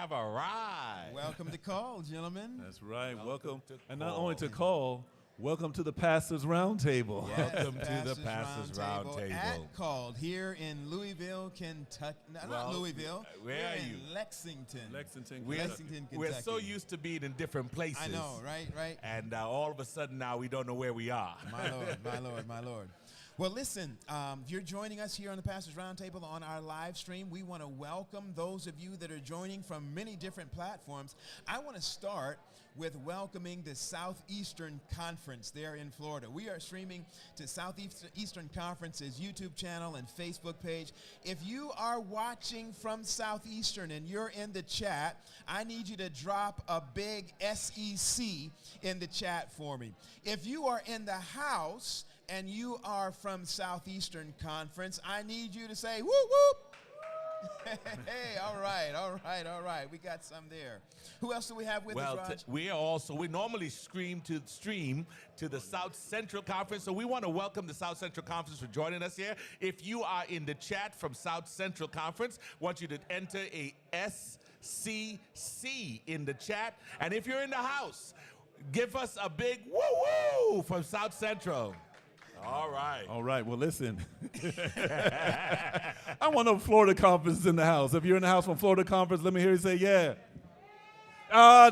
have arrived. Welcome to Call, gentlemen. That's right. Welcome. to And not Call. only to Call, welcome to the Pastors Roundtable. Yes, Welcome to the Pastors Roundtable. At Called here in Louisville, Kentucky. No, not Louisville. where We're are in you? Lexington. Lexington, Kentucky. We're so used to being in different places. I know, right? And all of a sudden now we don't know where we are. My Lord, my Lord. Well, listen, if you're joining us here on the Pastors Roundtable on our live stream, we want to welcome those of you that are joining from many different platforms. I want to start with welcoming the Southeastern Conference there in Florida. We are streaming to Southeastern Conference's YouTube channel and Facebook page. If you are watching from Southeastern and you're in the chat, I need you to drop a big SEC in the chat for me. If you are in the house and you are from Southeastern Conference, I need you to say, whoop, whoop. Hey, all right. We got some there. Who else do we have with us, Raj? We normally stream to the South Central Conference, so we want to welcome the South Central Conference for joining us here. If you are in the chat from South Central Conference, I want you to enter a SCC in the chat. And if you're in the house, give us a big woo-woo from South Central. All right. Well, listen. I want a Florida Conference in the house. If you're in the house from Florida Conference, let me hear you say, yeah.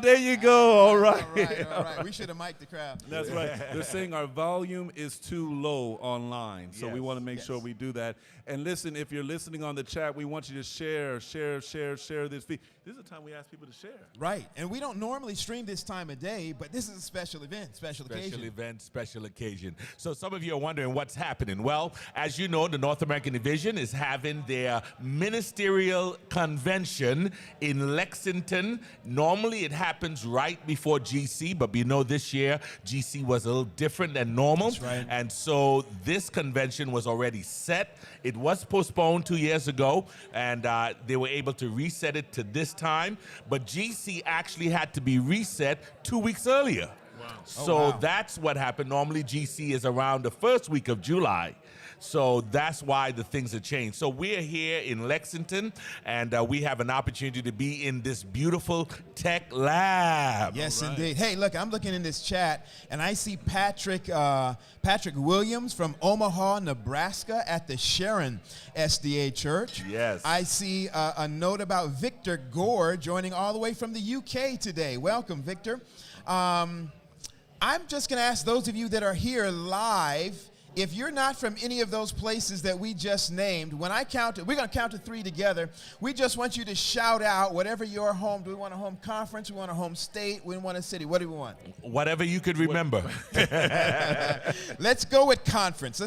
There you go. All right. All right. We should have mic'd the crowd. That's right. They're saying our volume is too low online, so we want to make sure we do that. And listen, if you're listening on the chat, we want you to share this feed. This is the time we ask people to share. Right. And we don't normally stream this time of day, but this is a special event, special occasion. Special occasion. So some of you are wondering what's happening. Well, as you know, the North American Division is having their ministerial convention in Lexington. Normally it happens right before GC, but we know this year GC was a little different than normal. That's right. And so this convention was already set. It was postponed 2 years ago, and they were able to reset it to this time. But GC actually had to be reset 2 weeks earlier. Wow. So that's what happened. Normally GC is around the first week of July. So that's why the things have changed. So we're here in Lexington, and we have an opportunity to be in this beautiful tech lab. Yes, indeed. Hey, look, I'm looking in this chat, and I see Patrick Williams from Omaha, Nebraska at the Sharon SDA Church. Yes. I see a note about Victor Gore joining all the way from the UK today. Welcome, Victor. I'm just going to ask those of you that are here live, if you're not from any of those places that we just named, when I count it, we're going to count to three together. We just want you to shout out whatever your home. Do we want a home conference? We want a home state? We want a city? What do we want? Whatever you could remember. Let's go with conference.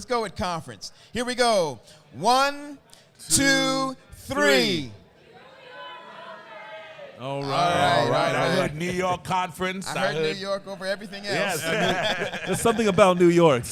Here we go. 1, 2, 3. All right. I heard New York conference. I heard New York over everything else. Yes. There's something about New York.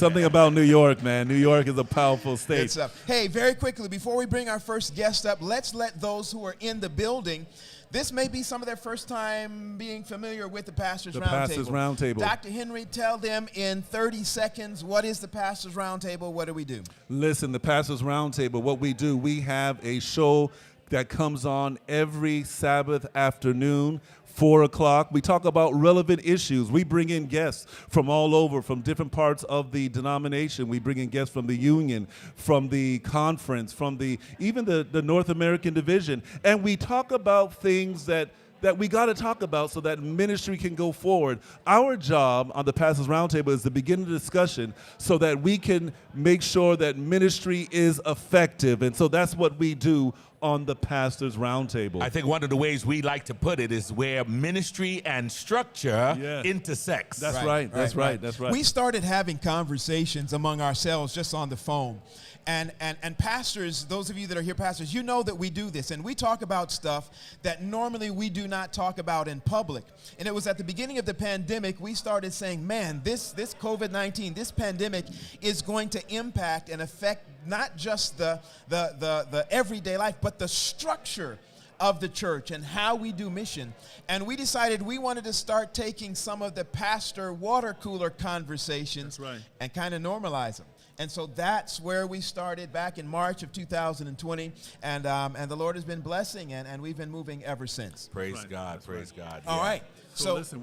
Man. New York is a powerful state. Good stuff. Hey, very quickly, before we bring our first guest up, let's let those who are in the building, this may be some of their first time being familiar with the Pastors Roundtable. Pastors Roundtable. Dr. Henry, tell them in 30 seconds, what is the Pastors Roundtable? What do we do? Listen, the Pastors Roundtable, what we do, we have a show that comes on every Sabbath afternoon, 4 o'clock. We talk about relevant issues. We bring in guests from all over, from different parts of the denomination. We bring in guests from the union, from the conference, from even the North American Division. And we talk about things that we got to talk about so that ministry can go forward. Our job on the Pastors Roundtable is to begin a discussion so that we can make sure that ministry is effective. And so that's what we do on the Pastors Roundtable. I think one of the ways we like to put it is where ministry and structure intersects. That's right. We started having conversations among ourselves just on the phone. And pastors, those of you that are here pastors, you know that we do this. And we talk about stuff that normally we do not talk about in public. And it was at the beginning of the pandemic, we started saying, man, this COVID-19, this pandemic is going to impact and affect not just the everyday life, but the structure of the church and how we do mission. And we decided we wanted to start taking some of the pastor water cooler conversations and kind of normalize them. And so that's where we started back in March of 2020. And the Lord has been blessing, and we've been moving ever since. Praise God. Praise God. All right. So listen,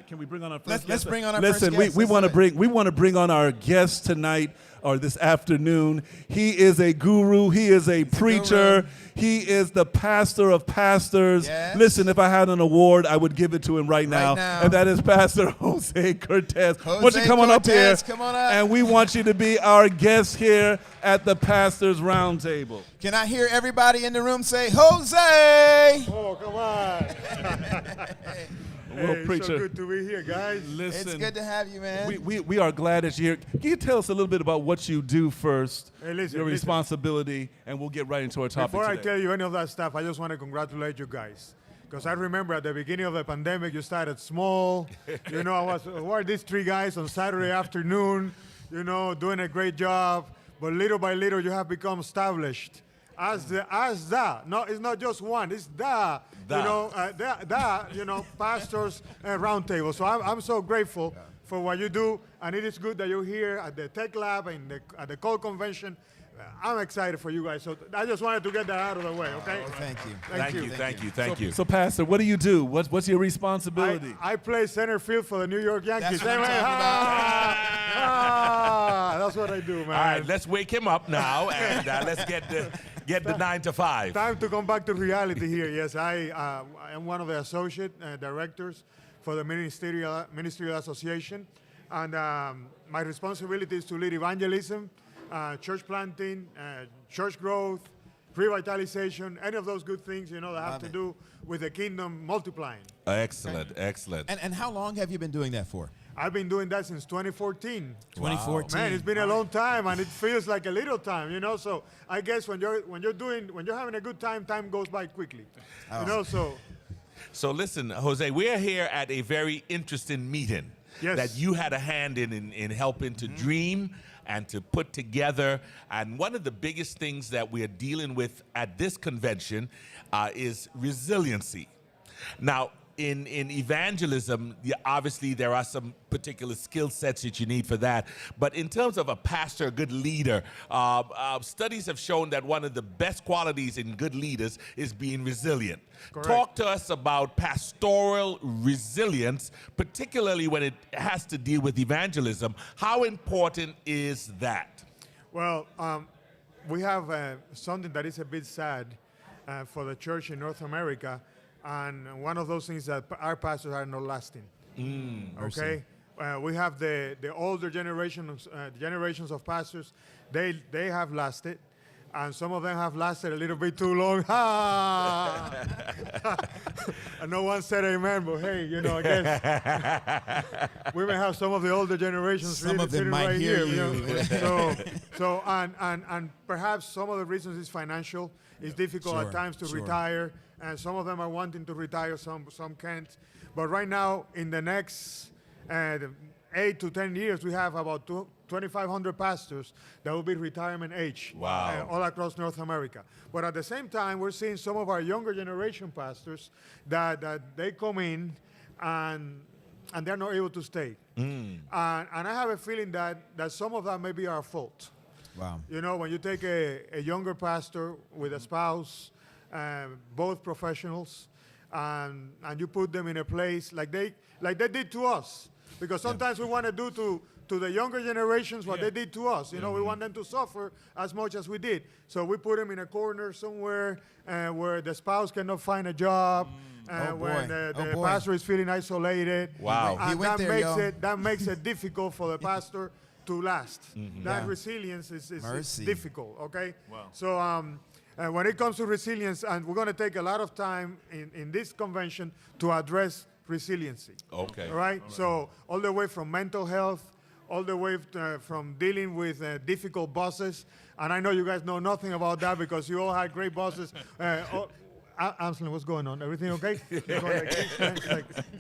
can we bring on our first guest? Let's bring on our first guest. Listen, we want to bring on our guest tonight or this afternoon. He is a guru. He is a preacher. He is the pastor of pastors. Yes. Listen, if I had an award, I would give it to him right now. And that is Pastor Jose Cortez. Why don't you come on up here? Come on up. And we want you to be our guest here at the Pastors Roundtable. Can I hear everybody in the room say, Jose? Oh, come on. Well, Hey, preacher, so good to be here, guys. listen, It's good to have you, man. we are glad that you're here. Can you tell us a little bit about what you do first, Hey, listen, your listen. responsibility, and we'll get right into our topic Before I today. tell you any of that stuff, I just want to congratulate you guys. Because I remember at the beginning of the pandemic, you started small. You know, who are these three guys on Saturday afternoon, you know, doing a great job. But little by little, you have become established. As the, no, it's not just one, it's the. You know, pastors roundtable. So I'm so grateful for what you do, and it is good that you're here at the Tech Lab and at the Code Convention. I'm excited for you guys. So I just wanted to get that out of the way, okay? Thank you. Thank you. So, Pastor, what do you do? What's your responsibility? I play center field for the New York Yankees. That's what I'm talking That's what I do, man. All right, let's wake him up now, and let's get the 9 to 5. Time to come back to reality here. Yes, I am one of the associate directors for the Ministerial Association, and my responsibility is to lead evangelism, church planting, church growth, revitalization, any of those good things, you know, that have to do with the kingdom multiplying. Excellent. And how long have you been doing that for? I've been doing that since 2014. 2014. Man, it's been a long time, and it feels like a little time, you know. So I guess when you're having a good time, time goes by quickly, you know. So listen, Jose, we are here at a very interesting meeting that you had a hand in helping to dream and to put together. And one of the biggest things that we are dealing with at this convention is resiliency. Now, in evangelism, obviously there are some particular skill sets that you need for that. But in terms of a pastor, a good leader, studies have shown that one of the best qualities in good leaders is being resilient. Correct. Talk to us about pastoral resilience, particularly when it has to deal with evangelism. How important is that? Well, we have something that is a bit sad for the church in North America. And one of those things that our pastors are not lasting. Okay, we have the older generations of pastors. They have lasted, and some of them have lasted a little bit too long. And no one said amen, but hey, you know, I guess we may have some of the older generations. Some really of them sitting might right hear here, you. So and perhaps some of the reasons is financial. It's difficult at times to retire. And some of them are wanting to retire, some can't. But right now, in the next 8 to 10 years, we have about 2,500 pastors that will be retirement age all across North America. But at the same time, we're seeing some of our younger generation pastors that they come in and they're not able to stay. And I have a feeling that some of that may be our fault. Wow. You know, when you take a younger pastor with a spouse, both professionals, and you put them in a place like they did to us, because sometimes we want to do to the younger generations what they did to us. You know, we want them to suffer as much as we did. So we put them in a corner somewhere where the spouse cannot find a job, where the pastor is feeling isolated. Wow. And that makes it difficult for the pastor to last. That resilience is difficult. Okay. Wow. So. When it comes to resilience, and we're going to take a lot of time in this convention to address resiliency. Okay. All right? So all the way from mental health, all the way from dealing with difficult bosses. And I know you guys know nothing about that because you all had great bosses. Amslin, what's going on? Everything okay?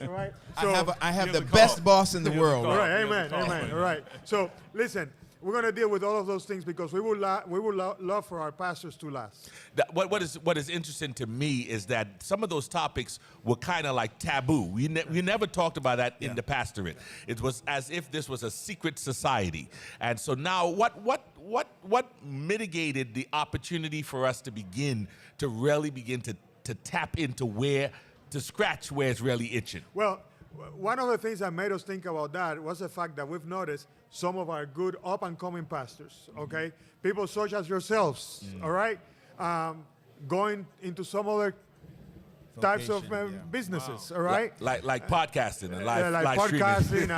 All right? So, I have the best boss in the world. all right, amen. All right. So listen, we're going to deal with all of those things because we would love for our pastors to last. What is interesting to me is that some of those topics were kind of like taboo. We never talked about that in the pastorate. It was as if this was a secret society. And so now, what mitigated the opportunity for us to really begin to tap into to scratch where it's really itching? Well, one of the things that made us think about that was the fact that we've noticed some of our good up-and-coming pastors, okay? People such as yourselves, all right? Going into some other types of businesses, all right? Like podcasting and live podcasting,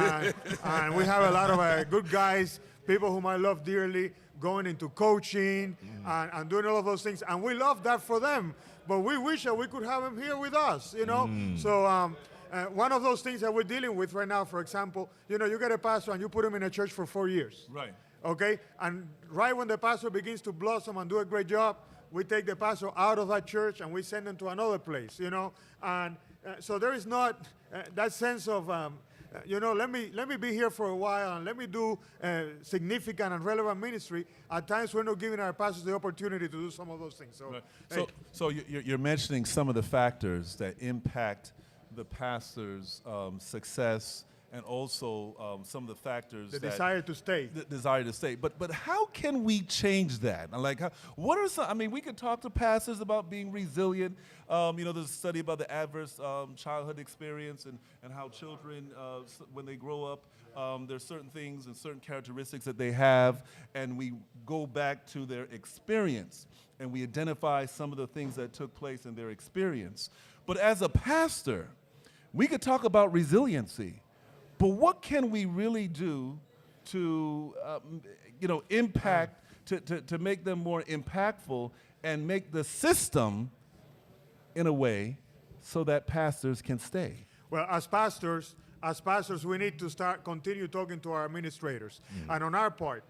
and we have a lot of good guys, people whom I love dearly, going into coaching and doing all of those things, and we love that for them. But we wish that we could have them here with us, you know? So one of those things that we're dealing with right now, for example, you know, you get a pastor and you put him in a church for 4 years. Right. Okay? And right when the pastor begins to blossom and do a great job, we take the pastor out of that church and we send him to another place, you know? And so there is not that sense of, you know, let me be here for a while and let me do significant and relevant ministry. At times, we're not giving our pastors the opportunity to do some of those things. So, right. So you're mentioning some of the factors that impact the pastor's success, and also some of the factors the desire to stay. The desire to stay. But how can we change that? Like, what are some? I mean, we could talk to pastors about being resilient. You know, there's a study about the adverse childhood experience and how children, when they grow up, there's certain things and certain characteristics that they have, and we go back to their experience and we identify some of the things that took place in their experience. But as a pastor, we could talk about resiliency, but what can we really do to, you know, impact, to make them more impactful and make the system in a way so that pastors can stay? Well, as pastors, we need to continue talking to our administrators. And on our part,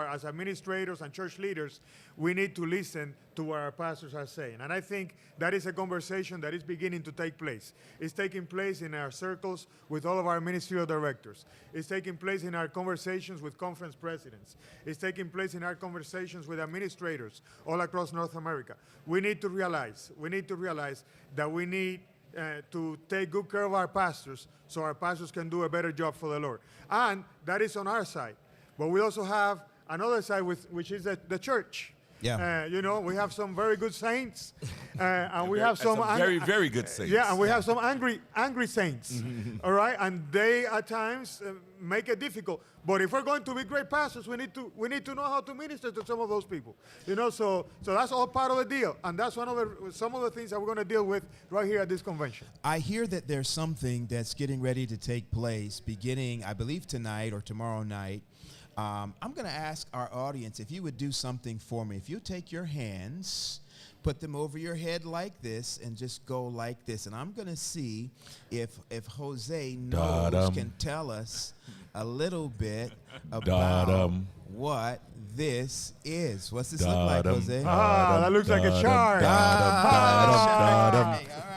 as administrators and church leaders, we need to listen to what our pastors are saying. And I think that is a conversation that is beginning to take place. It's taking place in our circles with all of our ministerial directors. It's taking place in our conversations with conference presidents. It's taking place in our conversations with administrators all across North America. We need to realize that we need to take good care of our pastors so our pastors can do a better job for the Lord. And that is on our side. But we also have another side, which is the church. Yeah. You know, we have some very good saints, and we have some very, very good saints. Yeah, and we have some angry saints. All right, and they at times make it difficult. But if we're going to be great pastors, we need to know how to minister to some of those people. You know, so that's all part of the deal, and that's some of the things that we're going to deal with right here at this convention. I hear that there's something that's getting ready to take place, beginning, I believe, tonight or tomorrow night. I'm going to ask our audience if you would do something for me. If you take your hands, put them over your head like this, and just go like this. And I'm going to see if Jose knows, can tell us a little bit about what this is. What's this look like, Jose? That looks like a shark.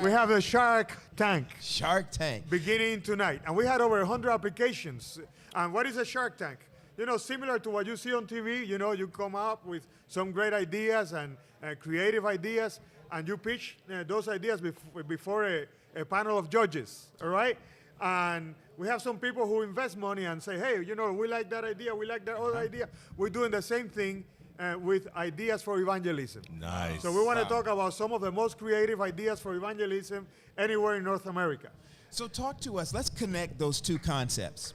We have the Shark Tank. Shark Tank. Beginning tonight. And we had over 100 applications. And what is a Shark Tank? You know, similar to what you see on TV, you know, you come up with some great ideas and creative ideas, and you pitch those ideas before a panel of judges, all right? And we have some people who invest money and say, hey, you know, we like that idea, we like that other idea. We're doing the same thing with ideas for evangelism. Nice. So we want to talk about some of the most creative ideas for evangelism anywhere in North America. So talk to us. Let's connect those two concepts.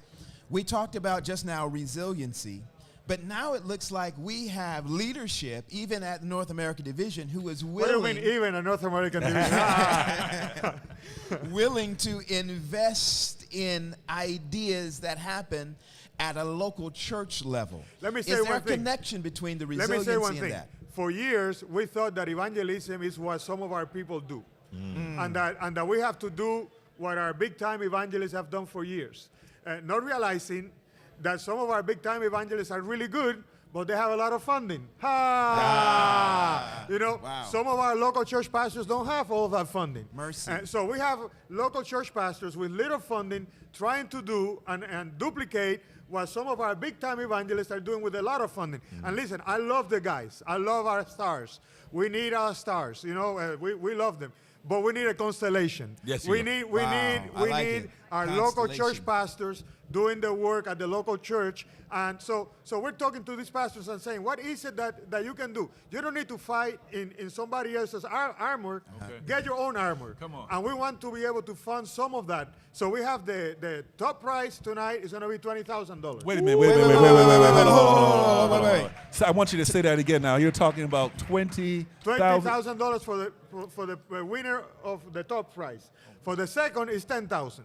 We talked about just now resiliency, but now it looks like we have leadership, even at the North American Division, who is willing... What do you mean, even a North American Division? willing to invest in ideas that happen at a local church level. Let me say is one there a thing. Connection between the Let resiliency me say one and thing. that? For years, we thought that evangelism is what some of our people do, and that we have to do what our big-time evangelists have done for years. Not realizing that some of our big-time evangelists are really good, but they have a lot of funding. You know, some of our local church pastors don't have all of that funding. Mercy. So we have local church pastors with little funding trying to do and duplicate what some of our big-time evangelists are doing with a lot of funding. And listen, I love the guys. I love our stars. We need our stars. You know, we love them. But we need a constellation. Yes, we you need I like it. our local church Constellation. pastors doing the work at the local church. And so we're talking to these pastors and saying, what is it that you can do? You don't need to fight in somebody else's armor. Okay. Get your own armor. Come on. And we want to be able to fund some of that. So we have the top price tonight is going to be $20,000. Wait a minute. Wait. hold on. So I want you to say that again now. You're talking about $20,000. $20,000 for the winner of the top prize. For the second is $10,000.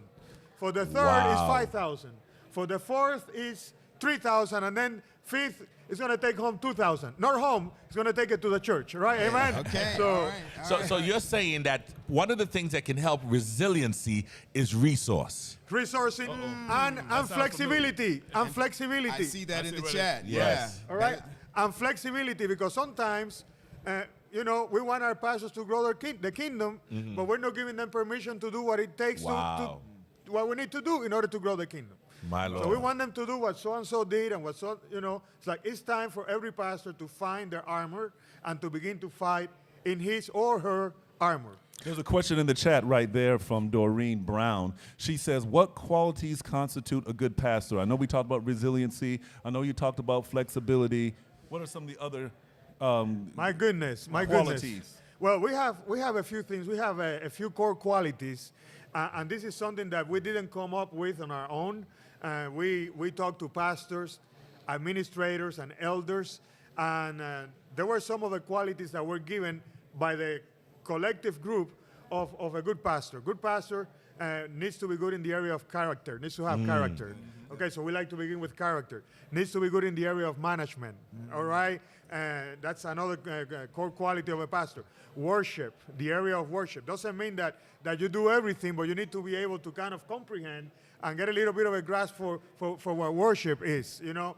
For the third is $5,000. For the fourth is $3,000, and then fifth is going to take home $2,000. Not home, it's going to take it to the church, right? Amen. Okay. So, all right. So you're saying that one of the things that can help resiliency is resource. resourcing and flexibility. And flexibility. I see that in the chat. Yes. All right? And flexibility, because sometimes, you know, we want our pastors to grow the kingdom, but we're not giving them permission to do what it takes Wow. to what we need to do in order to grow the kingdom. My Lord. So we want them to do what so-and-so did and what you know, it's like it's time for every pastor to find their armor and to begin to fight in his or her armor. There's a question in the chat right there from Doreen Brown. She says, what qualities constitute a good pastor? I know we talked about resiliency. I know you talked about flexibility. What are some of the other My goodness. qualities? Well, we have a few things. We have a few core qualities, and this is something that we didn't come up with on our own. We talked to pastors, administrators, and elders, and there were some of the qualities that were given by the collective group of a good pastor. Good pastor needs to be good in the area of character, needs to have character. Okay, so we like to begin with character. Needs to be good in the area of management, all right? That's another core quality of a pastor. Worship, the area of worship. Doesn't mean that you do everything, but you need to be able to kind of comprehend and get a little bit of a grasp for what worship is, you know?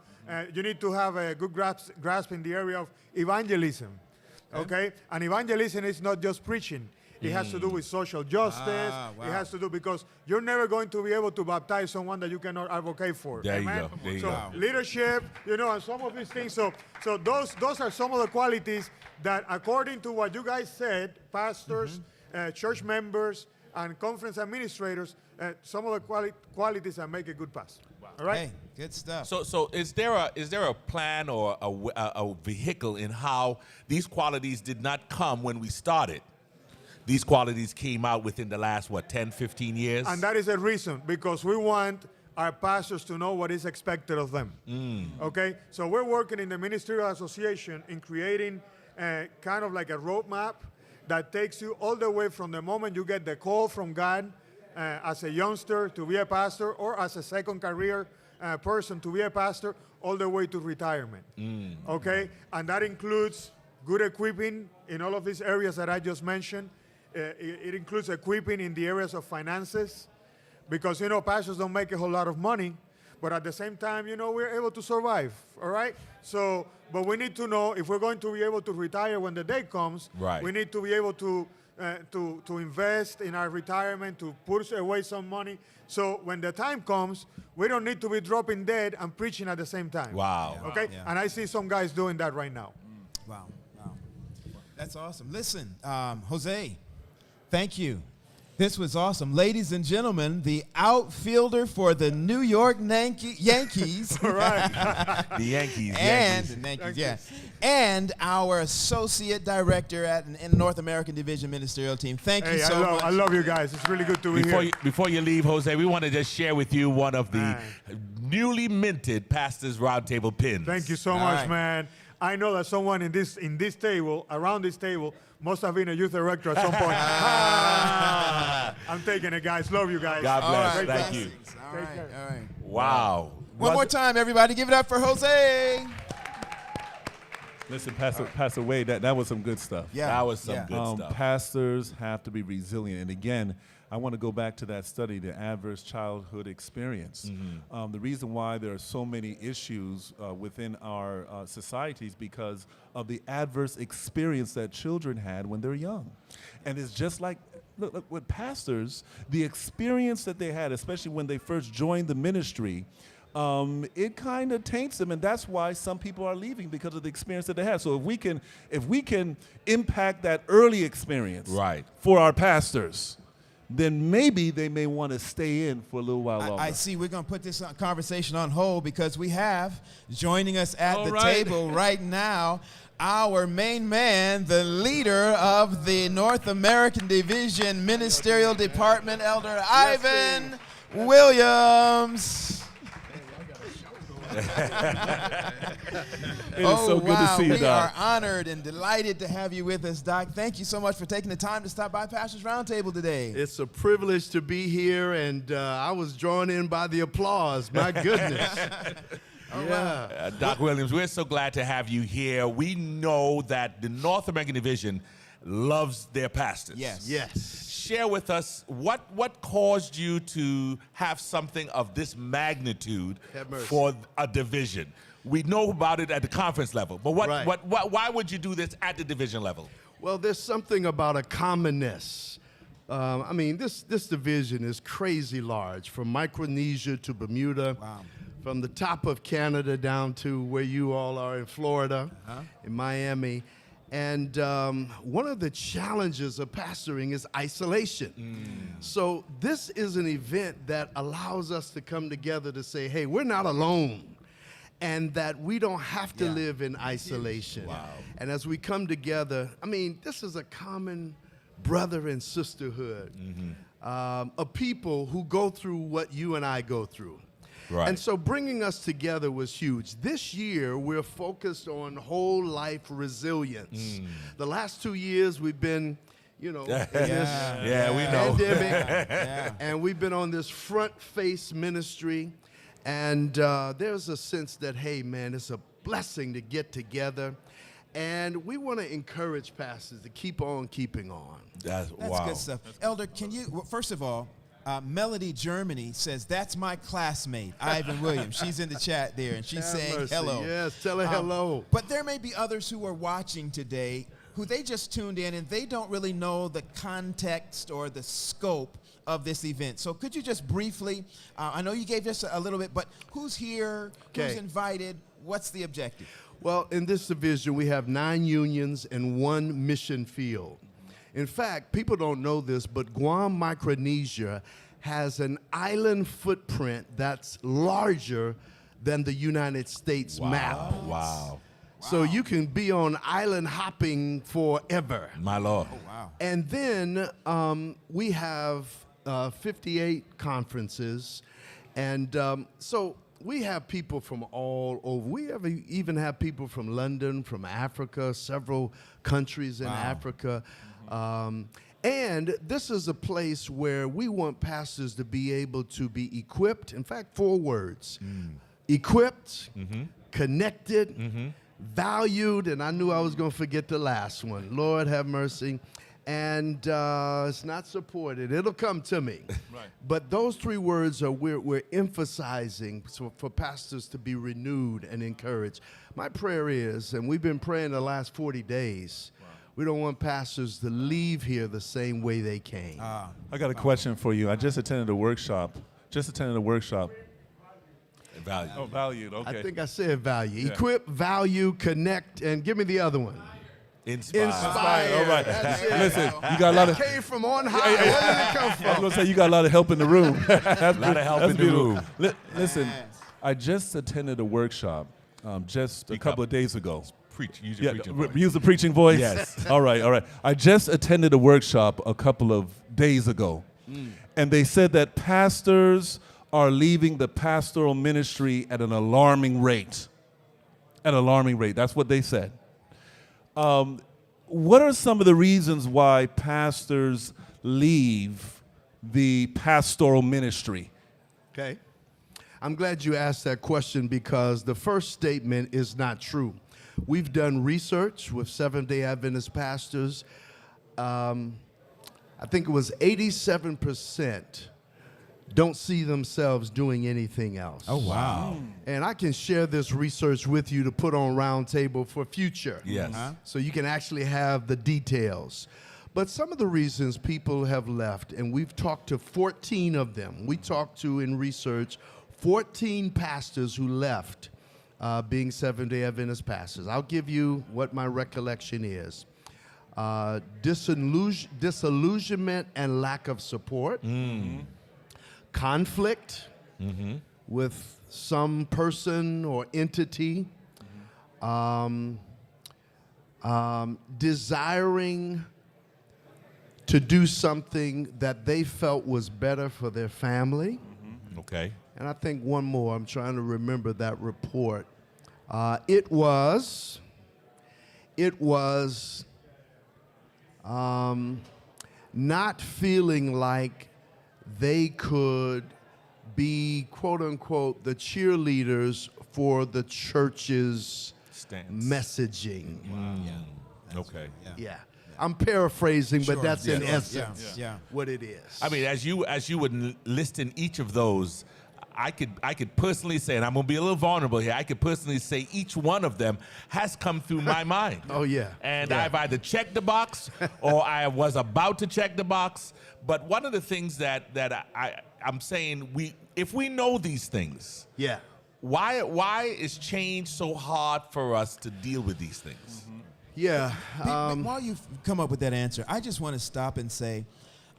You need to have a good grasp in the area of evangelism, okay? And evangelism is not just preaching. It has to do with social justice. Wow. It has to do because you're never going to be able to baptize someone that you cannot advocate for. There you Amen? go. There you so go. leadership, you know, and some of these things. So those are some of the qualities that, according to what you guys said, pastors, church members, and conference administrators, some of the qualities that make a good pastor. All right. Hey, good stuff. So is there a plan or a vehicle in how these qualities did not come when we started? These qualities came out within the last, 10, 15 years? And that is a reason, because we want our pastors to know what is expected of them. Okay? So we're working in the Ministerial Association in creating kind of like a roadmap that takes you all the way from the moment you get the call from God as a youngster to be a pastor, or as a second career person to be a pastor, all the way to retirement. Okay? And that includes good equipping in all of these areas that I just mentioned. It includes equipping in the areas of finances, because, you know, pastors don't make a whole lot of money, but at the same time, you know, we're able to survive, all right? So, but we need to know if we're going to be able to retire when the day comes, Right. we need to be able to invest in our retirement, to put away some money, so when the time comes, we don't need to be dropping dead and preaching at the same time. Wow. Okay? Yeah. And I see some guys doing that right now. Wow. That's awesome. Listen, Jose, thank you. This was awesome. Ladies and gentlemen, the outfielder for the New York Yankees. All right. The Yankees. And Yankees. the Yankees, yeah. And our associate director in the North American Division Ministerial Team. Thank you Hey, so much. I love you guys. It's really good to be here. Before you leave, Jose, we want to just share with you one of the newly minted Pastors Roundtable pins. Thank you so All much, right. man. I know that someone in this table, around this table, must have been a youth director at some point. I'm taking it, guys. Love you guys. God All bless. right, Thank you. blessings. All right, care. all right. Wow. One more time, everybody. Give it up for Jose. Listen, Pastor Wade, that was some good stuff. Yeah. That was some good stuff. Pastors have to be resilient. And again, I want to go back to that study, the adverse childhood experience. The reason why there are so many issues within our societies because of the adverse experience that children had when they're young. And it's just like, look, with pastors, the experience that they had, especially when they first joined the ministry, it kind of taints them, and that's why some people are leaving, because of the experience that they have. So if we can impact that early experience Right. for our pastors, then maybe they may want to stay in for a little while longer. I see. We're going to put this conversation on hold because we have joining us at All the right. table right now our main man, the leader of the North American Division Ministerial Department, Elder Ivan Williams. It is so good to see you, We Doc. are honored and delighted to have you with us, Doc. Thank you so much for taking the time to stop by Pastor's Roundtable today. It's a privilege to be here, and I was drawn in by the applause. My goodness. Yeah. Doc Williams, we're so glad to have you here. We know that the North American Division loves their pastors. Yes. Yes. Share with us what caused you to have something of this magnitude Have mercy. for a division. We know about it at the conference level, but Right. why would you do this at the division level? Well, there's something about a commonness. I mean, this division is crazy large, from Micronesia to Bermuda, from the top of Canada down to where you all are in Florida, in Miami. And one of the challenges of pastoring is isolation. So this is an event that allows us to come together to say, hey, we're not alone, and that we don't have to live in isolation. Wow. And as we come together, I mean, this is a common brother and sisterhood of people who go through what you and I go through. Right. And so bringing us together was huge. This year, we're focused on whole life resilience. The last 2 years, we've been, in this Yeah, we know. pandemic, and we've been on this front-face ministry. And there's a sense that, hey, man, it's a blessing to get together. And we want to encourage pastors to keep on keeping on. That's wow. good stuff. Elder, can you, well, first of all, Melody Germany says, that's my classmate, Ivan Williams. She's in the chat there, and she's Have saying mercy. hello. Yes, tell her hello. But there may be others who are watching today who they just tuned in, and they don't really know the context or the scope of this event. So could you just briefly, I know you gave us a little bit, but who's here, who's Okay. invited, what's the objective? Well, in this division, we have 9 unions and 1 mission field. In fact, people don't know this, but Guam, Micronesia has an island footprint that's larger than the United States map. Wow. So you can be on island hopping forever. My Lord. Wow. And then we have 58 conferences. And so we have people from all over. We even have people from London, from Africa, several countries in Africa. And this is a place where we want pastors to be able to be equipped. In fact, 4 words. Equipped, connected, valued, and I knew I was going to forget the last one. Lord have mercy. And it's not supported. It'll come to me. Right. But those 3 words are we're emphasizing for pastors to be renewed and encouraged. My prayer is, and we've been praying the last 40 days, we don't want pastors to leave here the same way they came. I got a question for you. I just attended a workshop. Value. Oh, valued. Okay. I think I said value. Yeah. Equip, value, connect, and give me the other one. Inspired. Inspire. All right. That's it. Listen, you got a lot of. Came from on high. Where did it come I was from? gonna say you got a lot of help in the room. That's A lot of help in the beautiful. room. Listen, I just attended a workshop just a Speak couple up. of days ago. Preach. Use your preaching voice. Use the preaching voice? Yes. All right. I just attended a workshop a couple of days ago, and they said that pastors are leaving the pastoral ministry at an alarming rate. That's what they said. What are some of the reasons why pastors leave the pastoral ministry? Okay. I'm glad you asked that question because the first statement is not true. We've done research with Seventh-day Adventist pastors. I think it was 87% don't see themselves doing anything else. Oh, wow. And I can share this research with you to put on Roundtable for future. Yes. So you can actually have the details. But some of the reasons people have left, and we've talked to 14 of them. We talked to, in research, 14 pastors who left being Seventh-day Adventist pastors. I'll give you what my recollection is. Disillusionment and lack of support. Conflict with some person or entity. Desiring to do something that they felt was better for their family. Okay. And I think one more, I'm trying to remember that report. It was not feeling like they could be, quote unquote, the cheerleaders for the church's Stance. messaging. Okay. Yeah. I'm paraphrasing, but Sure. that's in Yeah. essence Yeah. what it is. I mean, as you would list in each of those, I could personally say, and I'm gonna be a little vulnerable here, I could personally say each one of them has come through my mind. Oh, yeah. And Yeah. I've either checked the box or I was about to check the box. But one of the things that I'm saying, if we know these things, Yeah. why is change so hard for us to deal with these things? Yeah. But while you come up with that answer, I just want to stop and say,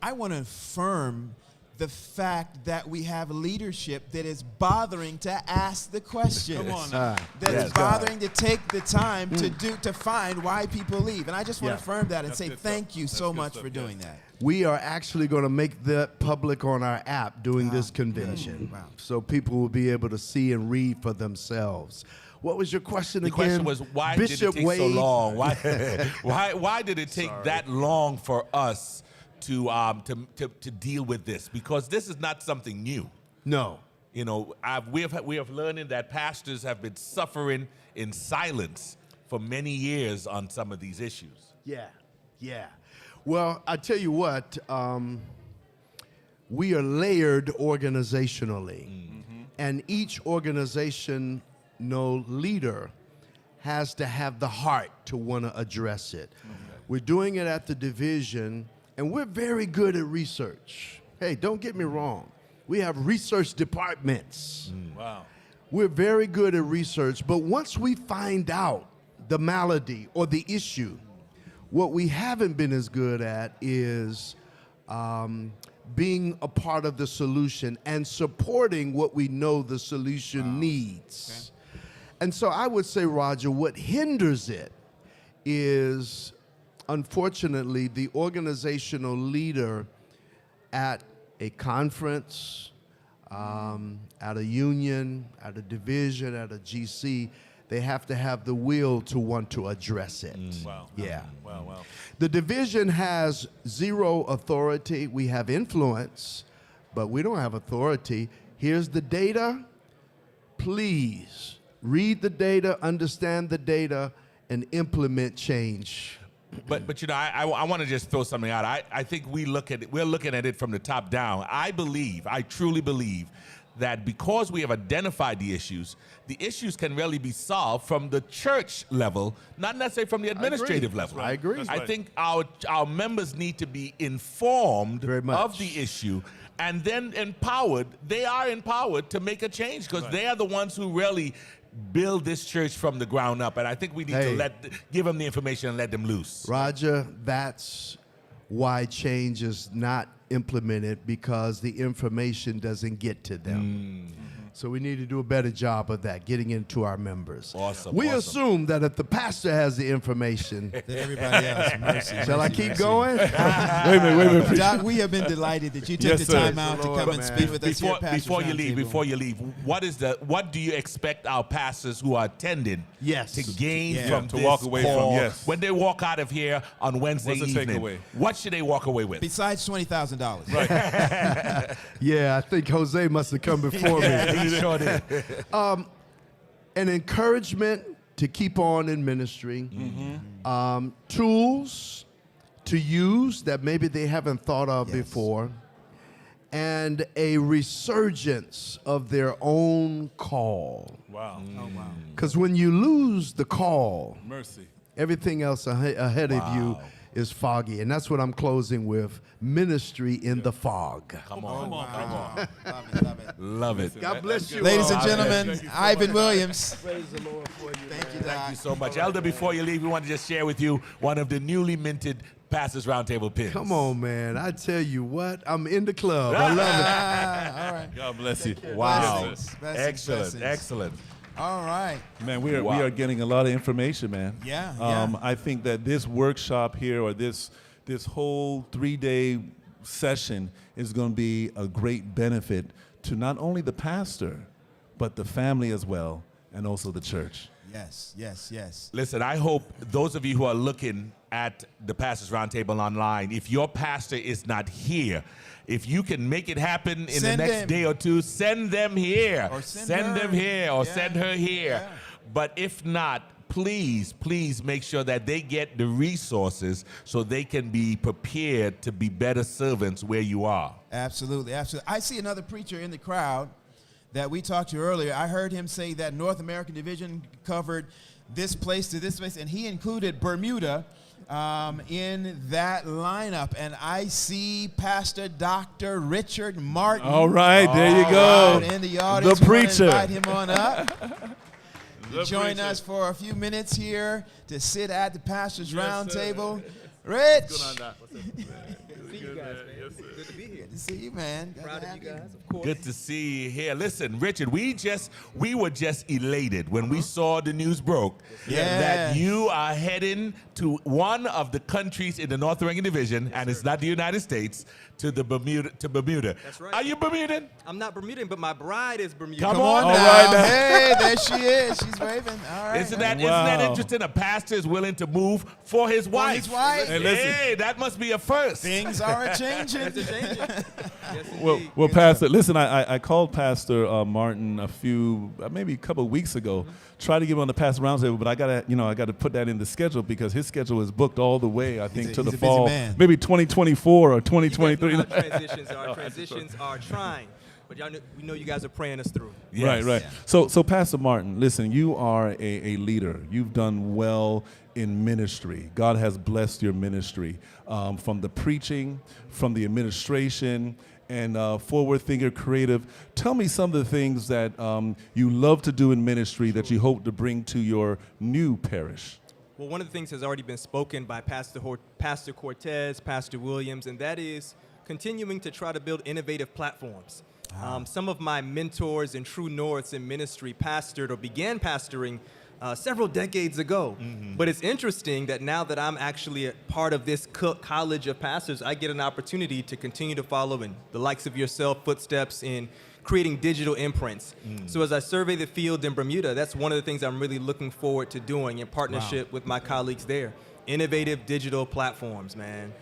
I want to affirm the fact that we have leadership that is bothering to ask the questions. Come on now. That is Yes. bothering to take the time to find why people leave. And I just want Yeah. to affirm that and That's say good thank stuff. you That's so good much stuff, for yes. doing that. We are actually going to make that public on our app during this Wow. convention. Wow. So people will be able to see and read for themselves. What was your question The again? question was, why Bishop did it take Wade? so long? Why did it take that long for us to deal with this? Because this is not something new. No. You know, we have learning that pastors have been suffering in silence for many years on some of these issues. Yeah. Yeah. Well, I tell you what, we are layered organizationally. And each organizational leader has to have the heart to want to address it. We're doing it at the division, and we're very good at research. Hey, don't get me wrong. We have research departments. Wow. We're very good at research, but once we find out the malady or the issue, what we haven't been as good at is being a part of the solution and supporting what we know the solution needs. And so I would say, Roger, what hinders it is, unfortunately, the organizational leader at a conference, at a union, at a division, at a GC, they have to have the will to want to address it. Wow. Yeah. Wow. The division has zero authority. We have influence, but we don't have authority. Here's the data. Please read the data, understand the data, and implement change. But you know, I want to just throw something out. I think we're looking at it from the top down. I truly believe that because we have identified the issues can really be solved from the church level, not necessarily from the administrative level. I agree. That's I right. think our members need to be informed Very much. of the issue and then empowered. They are empowered to make a change because they are the ones who really build this church from the ground up. And I think we need to give them the information and let them loose. Roger, that's why change is not implemented, because the information doesn't get to them. So we need to do a better job of that, getting into our members. Awesome, We awesome. assume that if the pastor has the information, That everybody else, mercy. shall I mercy, keep mercy. going? Wait a minute. Doc, we have been delighted that you took Yes, the sir. time out to Lord, come and man. speak with us here at Pastors Before you Roundtable. leave, what do you expect our pastors who are attending Yes. to gain Yeah. from To this walk away from, call yes. when they walk out of here on Wednesday What's the evening? takeaway? What should they walk away with? Besides $20,000. Yeah, I think Jose must have come before me. He sure did. An encouragement to keep on in ministry, tools to use that maybe they haven't thought of before, and a resurgence of their own call. Wow. Oh, wow. Because when you lose the call, Mercy. Everything else ahead of you is foggy. And that's what I'm closing with, ministry in the fog. Come on. Love it, love it. Love it. God bless you Ladies all. and gentlemen, Ivan Williams. Praise the Lord for you. Thank you, Thank Doc. you so much. Elder, before you leave, we want to just share with you one of the newly minted Pastors Roundtable pins. Come on, man. I tell you what, I'm in the club. I love it. All right. God bless you. Wow. Blessings, Excellent, blessings. excellent. All right. Man, we Wow. are getting a lot of information, man. Yeah, I think that this workshop here, or this whole 3-day session, is going to be a great benefit to not only the pastor, but the family as well, and also the church. Yes, yes, yes. Listen, I hope those of you who are looking at the Pastors Roundtable online, if your pastor is not here, if you can make it happen in the Send next them. day or two, send them here. Or send her. them here or Yeah. send her here. Yeah. But if not, please make sure that they get the resources so they can be prepared to be better servants where you are. Absolutely, absolutely. I see another preacher in the crowd that we talked to earlier. I heard him say that North American Division covered this place to this place, and he included Bermuda in that lineup. And I see Pastor Dr. Richard Martin. All right, there you go. Out in the audience. The We wanna preacher. invite him on up. To join us for a few minutes here to sit at the Pastors Roundtable. Rich. Good to be here. Good to see you, man. Good Proud to of have you guys, of course. Good to see you here. Listen, Richard, we were just elated when we saw the news broke Yes. that you are heading to one of the countries in the North American Division, and it's not the United States, to Bermuda. That's right. Are you Bermudan? I'm not Bermudan, but my bride is Bermudan. Come Come on on now. right now. Hey, there she is. She's waving. All right. Isn't that Wow. interesting? A pastor is willing to move for his wife. his wife. Hey, listen. Hey, that must be a first. Things are a-changing. That's a change. Yes, Well, indeed. well, Pastor, listen, I called Pastor Martin maybe a couple of weeks ago, tried to get him on the Pastor Roundtable, but I gotta put that in the schedule because his schedule is booked all the way, I think, to he's the a busy fall, man. maybe 2024 or You guys know 2023. how transitions are trying, but we know you guys are praying us through. Yes. Right. Yeah. So Pastor Martin, listen, you are a leader. You've done well in ministry. God has blessed your ministry from the preaching, from the administration, and forward thinker, creative. Tell me some of the things that you love to do in ministry that you hope to bring to your new parish. Well, one of the things has already been spoken by Pastor Cortez, Pastor Williams, and that is continuing to try to build innovative platforms. Some of my mentors and true norths in ministry pastored or began pastoring several decades ago. But it's interesting that now that I'm actually a part of this college of pastors, I get an opportunity to continue to follow in the likes of yourself footsteps in creating digital imprints. So as I survey the field in Bermuda, that's one of the things I'm really looking forward to doing in partnership with my colleagues there. Innovative digital platforms, man.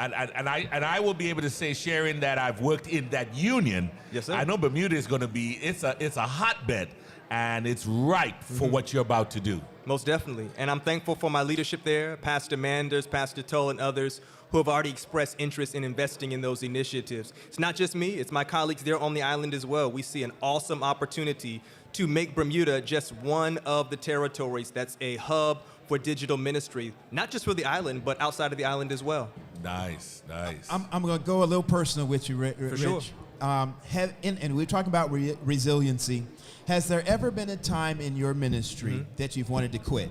And I will be able to say, sharing that I've worked in that union. Yes, sir. I know Bermuda is going to be, it's a hotbed, and it's ripe for what you're about to do. Most definitely. And I'm thankful for my leadership there, Pastor Manders, Pastor Tull, and others who have already expressed interest in investing in those initiatives. It's not just me, it's my colleagues there on the island as well. We see an awesome opportunity to make Bermuda just one of the territories that's a hub for digital ministry, not just for the island, but outside of the island as well. Nice. I'm going to go a little personal with you, Rich. sure. And we're talking about resiliency. Has there ever been a time in your ministry that you've wanted to quit?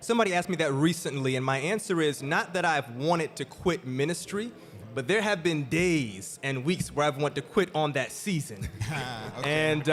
Somebody asked me that recently, and my answer is not that I've wanted to quit ministry, but there have been days and weeks where I've wanted to quit on that season. And,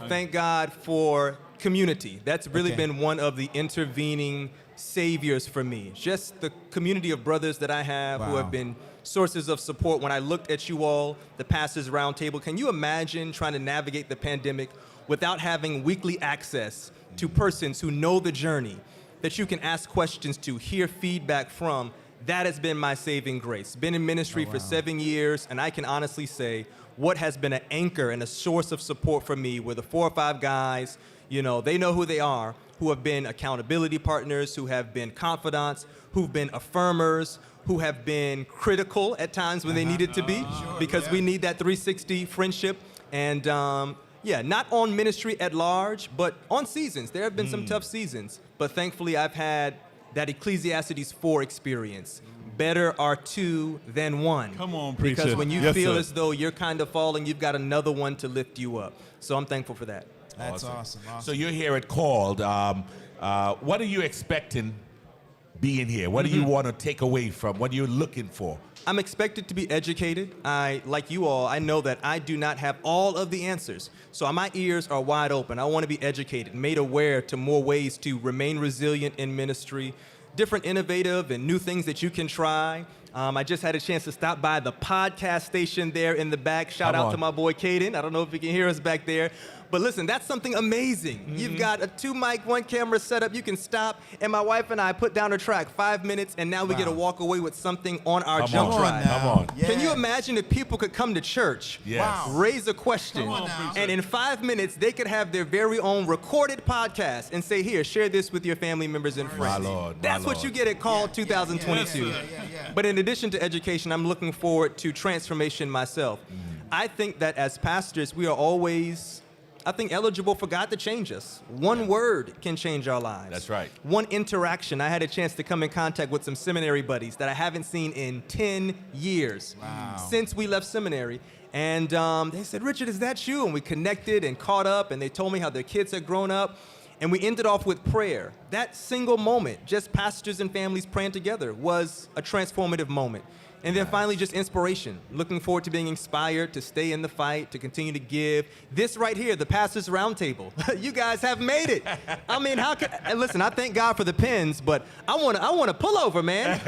thank God for community. That's really been one of the intervening saviors for me. Just the community of brothers that I have who have been sources of support. When I looked at you all, the Pastors Roundtable, can you imagine trying to navigate the pandemic without having weekly access to persons who know the journey, that you can ask questions to, hear feedback from? That has been my saving grace. Been in ministry for 7 years, and I can honestly say what has been an anchor and a source of support for me were the 4 or 5 guys, they know who they are, who have been accountability partners, who have been confidants, who've been affirmers, who have been critical at times when they needed to be, because we need that 360 friendship. And not on ministry at large, but on seasons. There have been some tough seasons, but thankfully I've had that Ecclesiastes 4 experience. Better are two than one. Come on, preacher. Because when you Yes, feel sir. as though you're kind of falling, you've got another one to lift you up. So I'm thankful for that. That's awesome. So you're here at Called. What are you expecting being here? What do you want to take away from? What are you looking for? I'm expected to be educated. Like you all, I know that I do not have all of the answers. So my ears are wide open. I want to be educated, made aware to more ways to remain resilient in ministry, different innovative and new things that you can try. I just had a chance to stop by the podcast station there in the back. Shout out to my boy Caden. I don't know if you can hear us back there. But listen, that's something amazing. You've got a 2-mic, 1-camera setup. You can stop. And my wife and I put down a track, 5 minutes, and now we get to walk away with something on our jump drive. Come on. Can you imagine if people could come to church, Yes. raise a question, and in 5 minutes they could have their very own recorded podcast and say, here, share this with your family members and friends. Lord, That's my what Lord. you get at Call 2022. But in addition to education, I'm looking forward to transformation myself. I think that as pastors, we are always, eligible for God to change us. One word can change our lives. That's right. One interaction. I had a chance to come in contact with some seminary buddies that I haven't seen in 10 years since we left seminary. And they said, Richard, is that you? And we connected and caught up, and they told me how their kids had grown up. And we ended off with prayer. That single moment, just pastors and families praying together, was a transformative moment. And then finally, just inspiration. Looking forward to being inspired, to stay in the fight, to continue to give. This right here, the Pastors Roundtable. You guys have made it. I mean, listen, I thank God for the pens, but I want a pullover, man.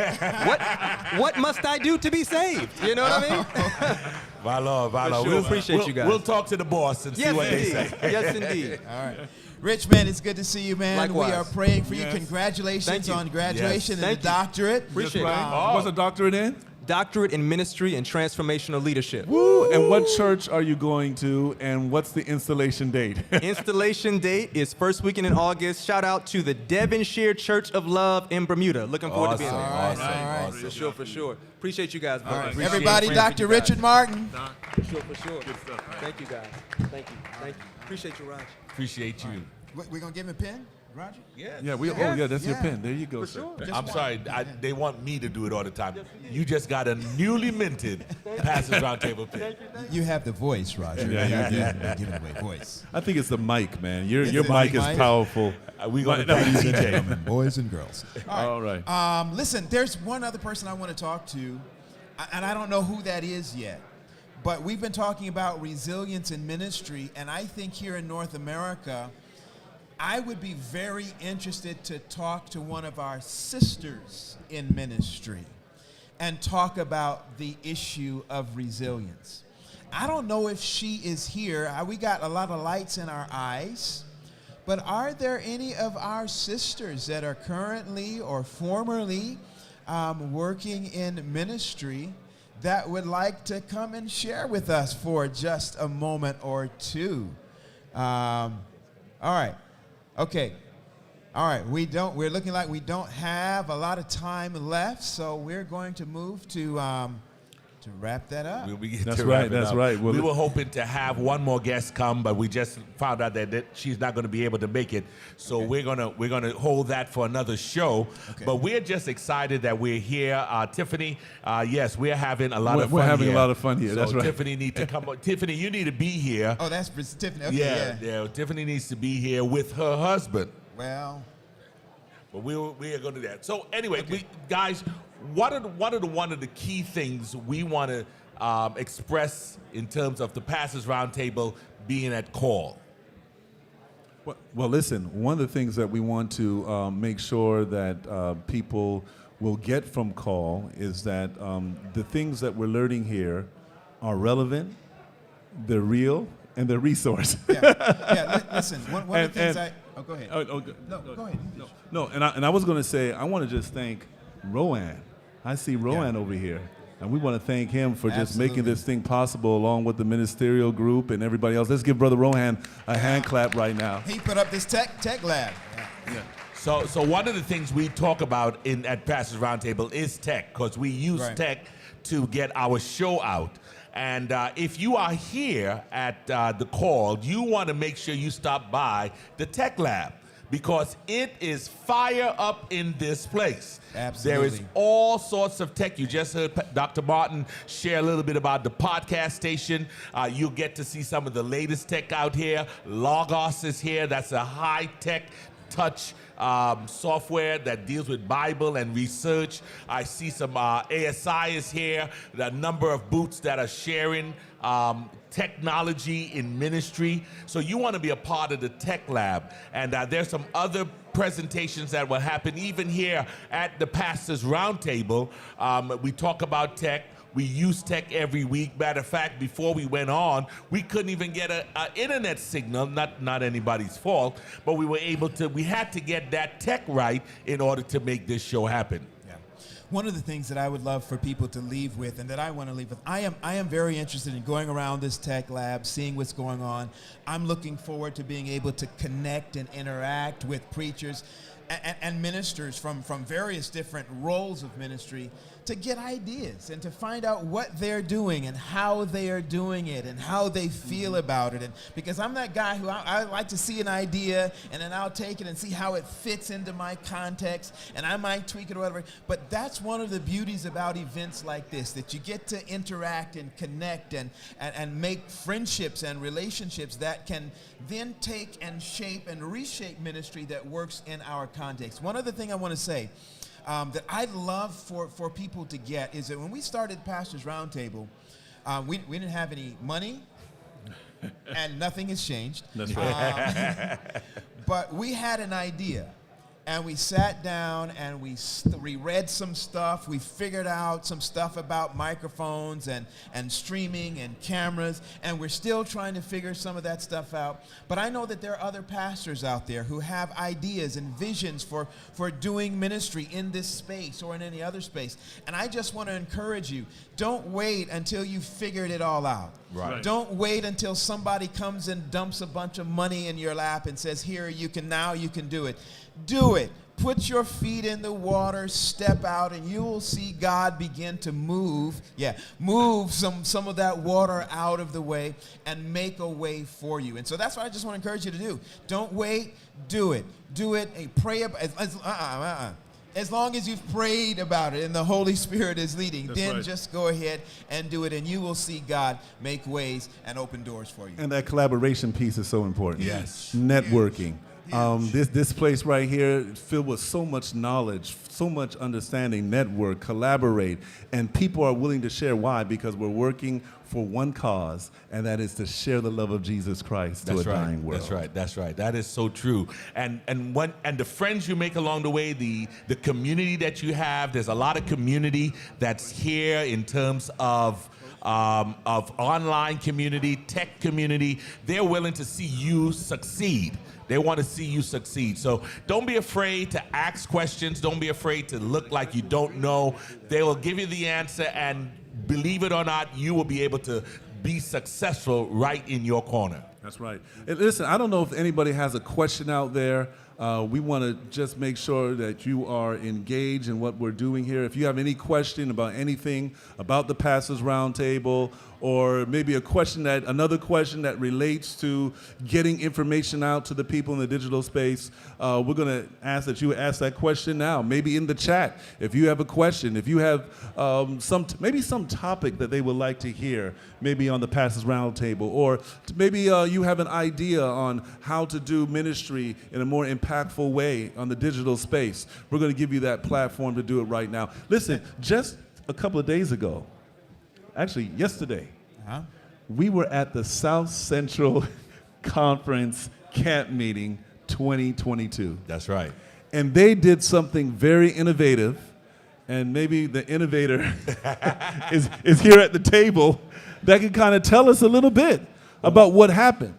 What must I do to be saved? You know what I mean? My Lord. Sure. Appreciate you guys. We'll talk to the boss and see what they say. Yes, indeed. All right. Rich, man, it's good to see you, man. Likewise. We are praying for you. Yes. Congratulations Thank you. on graduation and Thank the you. doctorate. Appreciate Right. it. What's a doctorate in? Doctorate in Ministry and Transformational Leadership. Woo! And what church are you going to, and what's the installation date? Installation date is first weekend in August. Shout out to the Devonshire Church of Love in Bermuda. Looking forward to being there. Awesome. For sure, for sure. Appreciate you guys, brother. All right. Appreciate Everybody, it. Dr. Richard Martin. For sure, for sure. Thank you, guys. Thank you. Appreciate you, Raj. Appreciate you. We're going to give him a pen, Roger? Yes. Yeah, that's your Yeah. pen. There you go, sir. I'm sorry, they want me to do it all the time. You just got a newly minted Pastors Roundtable pen. You have the voice, Roger. Yeah. You're giving away voice. I think it's the mic, man. Your it mic the is mic? powerful. We're going to thank DJ. Gentlemen, boys and girls. All right. Listen, there's one other person I want to talk to, and I don't know who that is yet. But we've been talking about resilience in ministry, and I think here in North America, I would be very interested to talk to one of our sisters in ministry and talk about the issue of resilience. I don't know if she is here. We got a lot of lights in our eyes, but are there any of our sisters that are currently or formerly working in ministry that would like to come and share with us for just a moment or two? All right. Okay. All right. We're looking like we don't have a lot of time left, so we're going to move to wrap that up. That's right. Well, We were hoping to have one more guest come, but we just found out that she's not going to be able to make it. So we're gonna hold that for another show. Okay. But we're just excited that we're here. Tiffany, yes, we're having a lot of fun We're having here. a lot of fun here. So That's right. Tiffany needs to come. Tiffany, you need to be here. Oh, that's Tiffany. Okay, Yeah. Tiffany needs to be here with her husband. Well, But we are going to do that. So anyway, guys, what are one of the key things we want to express in terms of the Pastors Roundtable being at Call? Well, listen, one of the things that we want to make sure that people will get from Call is that the things that we're learning here are relevant, they're real, and they're resource. listen. One of the things Oh, go ahead. No, go ahead. No, and I was going to say, I want to just thank Rowan. I see Rowan over here. And we want to thank him for just making this thing possible along with the ministerial group and everybody else. Let's give Brother Rowan a hand clap right now. He put up this tech lab. Yeah. So one of the things we talk about at Pastors Roundtable is tech, because we use tech to get our show out. And if you are here at the Call, you want to make sure you stop by the Tech Lab, because it is fire up in this place. Absolutely. There is all sorts of tech. You just heard Dr. Martin share a little bit about the podcast station. You'll get to see some of the latest tech out here. Logos is here. That's a high-tech touch software that deals with Bible and research. I see some ASI is here. The number of booths that are sharing technology in ministry. So you want to be a part of the Tech Lab. And there's some other presentations that will happen even here at the Pastors Roundtable. We talk about tech. We use tech every week. Matter of fact, before we went on, we couldn't even get an internet signal, not anybody's fault, but we had to get that tech right in order to make this show happen. Yeah. One of the things that I would love for people to leave with, and that I want to leave with, I am very interested in going around this tech lab, seeing what's going on. I'm looking forward to being able to connect and interact with preachers and ministers from various different roles of ministry, to get ideas and to find out what they're doing and how they are doing it and how they feel about it. And because I'm that guy who I like to see an idea and then I'll take it and see how it fits into my context, and I might tweak it or whatever. But that's one of the beauties about events like this, that you get to interact and connect and make friendships and relationships that can then take and shape and reshape ministry that works in our context. One other thing I want to say that I'd love for people to get is that when we started Pastors Roundtable, we didn't have any money, and nothing has changed. That's right. But we had an idea, and we sat down and we read some stuff. We figured out some stuff about microphones and streaming and cameras, and we're still trying to figure some of that stuff out. But I know that there are other pastors out there who have ideas and visions for doing ministry in this space or in any other space. And I just want to encourage you, don't wait until you've figured it all out. Right. Don't wait until somebody comes and dumps a bunch of money in your lap and says, here, you can do it. Do it. Put your feet in the water, step out, and you will see God begin to move some of that water out of the way and make a way for you. And so that's what I just want to encourage you to do. Don't wait. Do it. Do it and pray about it. As long as you've prayed about it and the Holy Spirit is leading, That's then right. just go ahead and do it, and you will see God make ways and open doors for you. And that collaboration piece is so important. Yes. Networking. This place right here is filled with so much knowledge, so much understanding, network, collaborate, and people are willing to share. Why? Because we're working for one cause, and that is to share the love of Jesus Christ to a dying world. That's right. That's right. That is so true. And the friends you make along the way, the community that you have. There's a lot of community that's here in terms of online community, tech community. They're willing to see you succeed. They want to see you succeed. So don't be afraid to ask questions. Don't be afraid to look like you don't know. They will give you the answer, and believe it or not, you will be able to be successful right in your corner. That's right. And listen, I don't know if anybody has a question out there. We want to just make sure that you are engaged in what we're doing here. If you have any question about anything about the Pastors Roundtable, or maybe another question that relates to getting information out to the people in the digital space, we're going to ask that you ask that question now, maybe in the chat. If you have a question, if you have maybe some topic that they would like to hear, maybe on the Pastors Roundtable, or maybe you have an idea on how to do ministry in a more impactful way on the digital space, we're going to give you that platform to do it right now. Listen, just a couple of days ago, actually yesterday, we were at the South Central Conference Camp Meeting 2022. That's right. And they did something very innovative, and maybe the innovator is here at the table that can kind of tell us a little bit about what happened.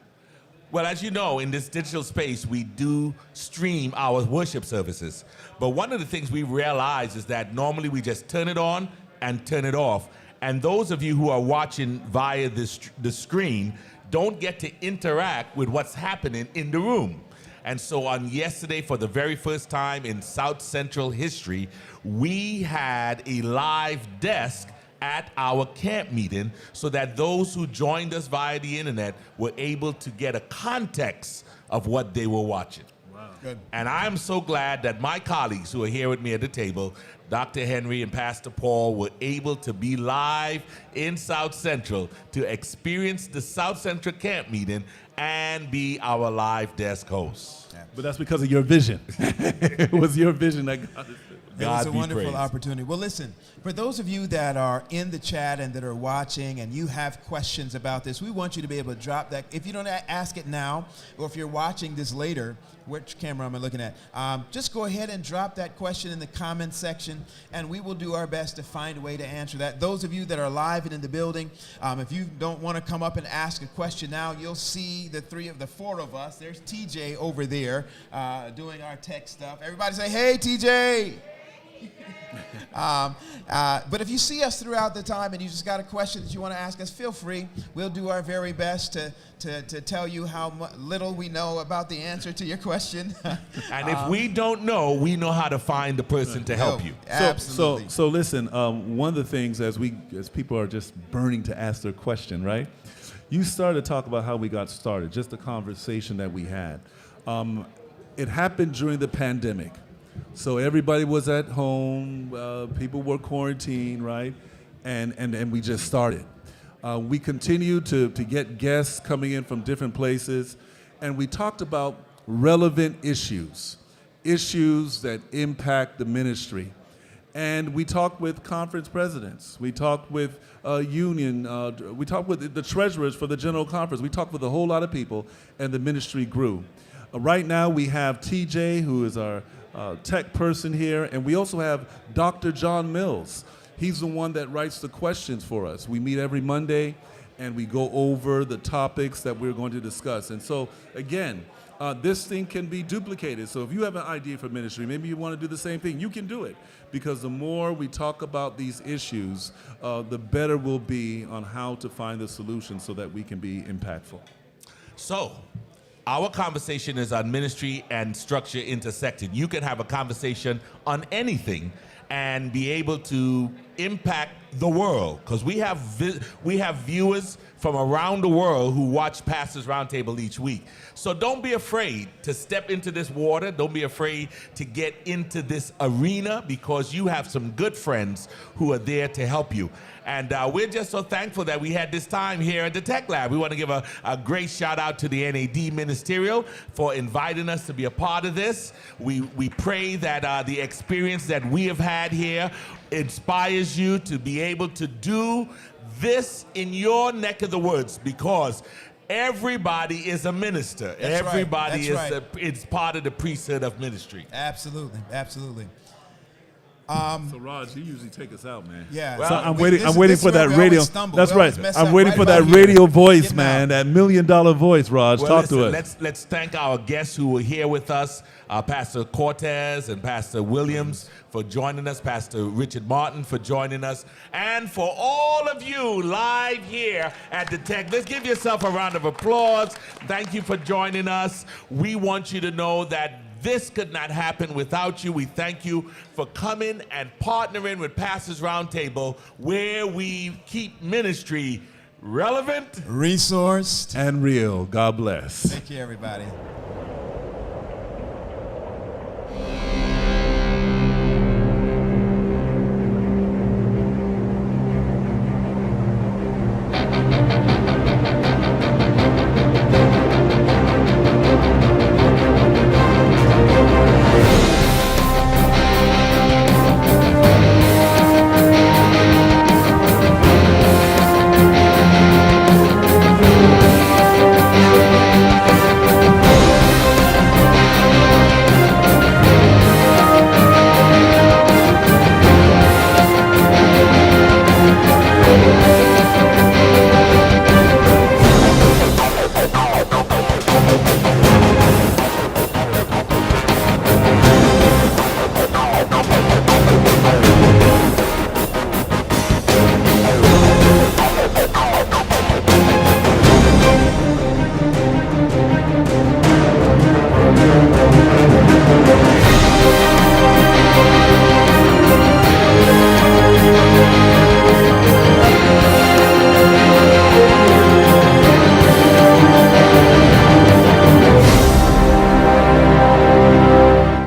Well, as you know, in this digital space, we do stream our worship services. But one of the things we realize is that normally we just turn it on and turn it off. And those of you who are watching via the screen don't get to interact with what's happening in the room. And so on yesterday, for the very first time in South Central history, we had a live desk at our camp meeting so that those who joined us via the internet were able to get a context of what they were watching. Wow. Good. And I'm so glad that my colleagues who are here with me at the table, Dr. Henry and Pastor Paul, were able to be live in South Central to experience the South Central camp meeting and be our live desk hosts. But that's because of your vision. It was your vision that got us. It was a be wonderful praised. opportunity. Well, listen, for those of you that are in the chat and that are watching and you have questions about this, we want you to be able to drop that. If you don't ask it now, or if you're watching this later, which camera am I looking at? Just go ahead and drop that question in the comment section, and we will do our best to find a way to answer that. Those of you that are live and in the building, if you don't want to come up and ask a question now, you'll see the four of us. There's TJ over there doing our tech stuff. Everybody say, hey, TJ. But if you see us throughout the time and you just got a question that you want to ask us, feel free. We'll do our very best to tell you how little we know about the answer to your question. And if we don't know, we know how to find the person to help you. Absolutely. So listen, one of the things as people are just burning to ask their question, right? You started to talk about how we got started, just the conversation that we had. It happened during the pandemic. So everybody was at home, people were quarantined, right? And we just started. We continued to get guests coming in from different places, and we talked about relevant issues that impact the ministry. And we talked with conference presidents. We talked with union. We talked with the treasurers for the general conference. We talked with a whole lot of people, and the ministry grew. Right now we have TJ, who is our tech person here, and we also have Dr. John Mills. He's the one that writes the questions for us. We meet every Monday, and we go over the topics that we're going to discuss. And so, again, this thing can be duplicated. So if you have an idea for ministry, maybe you want to do the same thing, you can do it. Because the more we talk about these issues, the better we'll be on how to find the solution so that we can be impactful. So, our conversation is on ministry and structure intersecting. You can have a conversation on anything and be able to impact the world, because we have viewers from around the world who watch Pastors Roundtable each week. So don't be afraid to step into this water. Don't be afraid to get into this arena, because you have some good friends who are there to help you. And we're just so thankful that we had this time here at the Tech Lab. We want to give a great shout out to the NAD Ministerial for inviting us to be a part of this. We pray that the experience that we have had here inspires you to be able to do this in your neck of the woods, because everybody is a minister. That's right. Everybody That's right. It's part of the priesthood of ministry. Absolutely, absolutely. So Raj, you usually take us out, man. Yeah. So So I'm we- waiting. this I'm is- waiting this for is where that we always radio. stumble. That's We right. always mess I'm up waiting right for that about here. radio voice, Get 'em man. out. That $1 million voice, Raj. Well, Talk listen, to us. let's thank our guests who were here with us, Pastor Cortez and Pastor Williams for joining us, Pastor Richard Martin for joining us, and for all of you live here at the Tech. Let's give yourself a round of applause. Thank you for joining us. We want you to know that this could not happen without you. We thank you for coming and partnering with Pastors Roundtable, where we keep ministry relevant, Resourced. And real. God bless. Thank you, everybody.